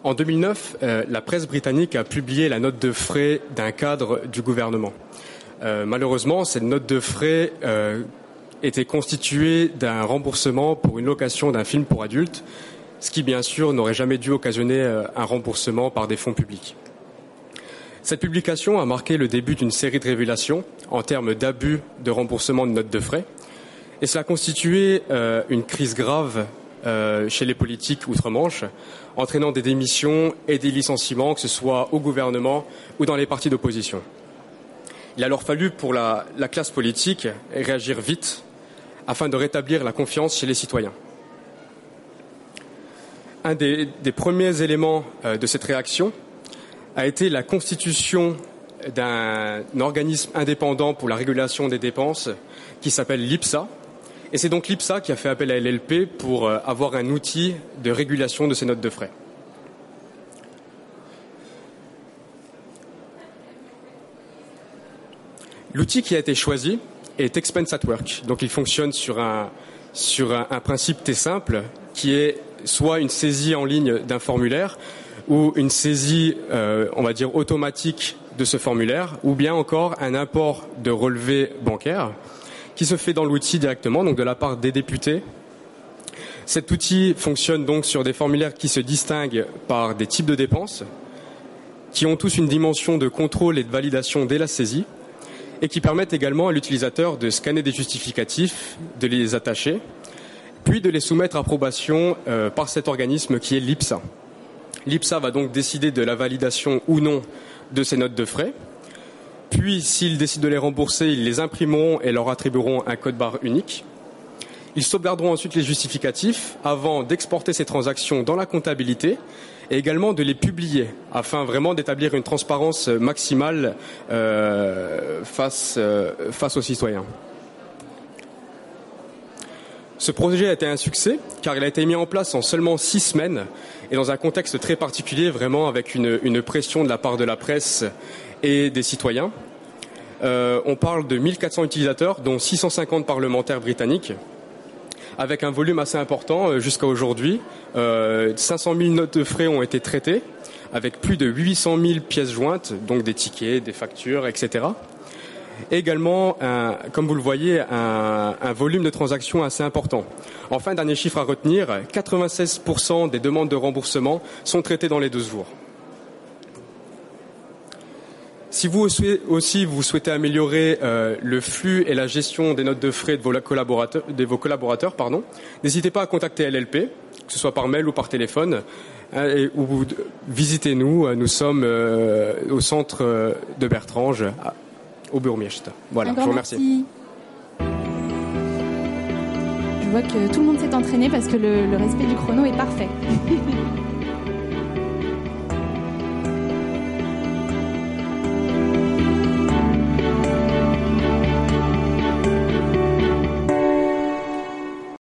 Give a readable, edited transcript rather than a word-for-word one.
En 2009, la presse britannique a publié la note de frais d'un cadre du gouvernement. Malheureusement, cette note de frais était constituée d'un remboursement pour une location d'un film pour adultes, ce qui bien sûr n'aurait jamais dû occasionner un remboursement par des fonds publics. Cette publication a marqué le début d'une série de révélations en termes d'abus de remboursement de notes de frais, et cela a constitué une crise grave chez les politiques outre-Manche, entraînant des démissions et des licenciements, que ce soit au gouvernement ou dans les partis d'opposition. Il a alors fallu pour la classe politique réagir vite afin de rétablir la confiance chez les citoyens. Un des premiers éléments de cette réaction a été la constitution d'un organisme indépendant pour la régulation des dépenses qui s'appelle l'IPSA. Et c'est donc l'IPSA qui a fait appel à LLP pour avoir un outil de régulation de ces notes de frais. L'outil qui a été choisi est Expense at Work. Donc il fonctionne sur un principe très simple qui est soit une saisie en ligne d'un formulaire ou une saisie, on va dire, automatique de ce formulaire, ou bien encore un import de relevé bancaire qui se fait dans l'outil directement, donc de la part des députés. Cet outil fonctionne donc sur des formulaires qui se distinguent par des types de dépenses, qui ont tous une dimension de contrôle et de validation dès la saisie, et qui permettent également à l'utilisateur de scanner des justificatifs, de les attacher, puis de les soumettre à approbation par cet organisme qui est l'IPSA. L'IPSA va donc décider de la validation ou non de ces notes de frais. Puis, s'ils décident de les rembourser, ils les imprimeront et leur attribueront un code-barre unique. Ils sauvegarderont ensuite les justificatifs avant d'exporter ces transactions dans la comptabilité et également de les publier afin vraiment d'établir une transparence maximale face aux citoyens. Ce projet a été un succès car il a été mis en place en seulement 6 semaines et dans un contexte très particulier, vraiment avec une pression de la part de la presse et des citoyens. On parle de 1400 utilisateurs, dont 650 parlementaires britanniques, avec un volume assez important jusqu'à aujourd'hui. 500 000 notes de frais ont été traitées, avec plus de 800 000 pièces jointes, donc des tickets, des factures, etc. Et également, comme vous le voyez, un volume de transactions assez important. Enfin, dernier chiffre à retenir, 96% des demandes de remboursement sont traitées dans les 2 jours. Si vous aussi vous souhaitez améliorer le flux et la gestion des notes de frais de vos collaborateurs, n'hésitez pas à contacter LLP, que ce soit par mail ou par téléphone, ou visitez-nous. Nous sommes au centre de Bertrange, au Burmiecht. Voilà, je vous remercie. Je vois que tout le monde s'est entraîné parce que le respect du chrono est parfait.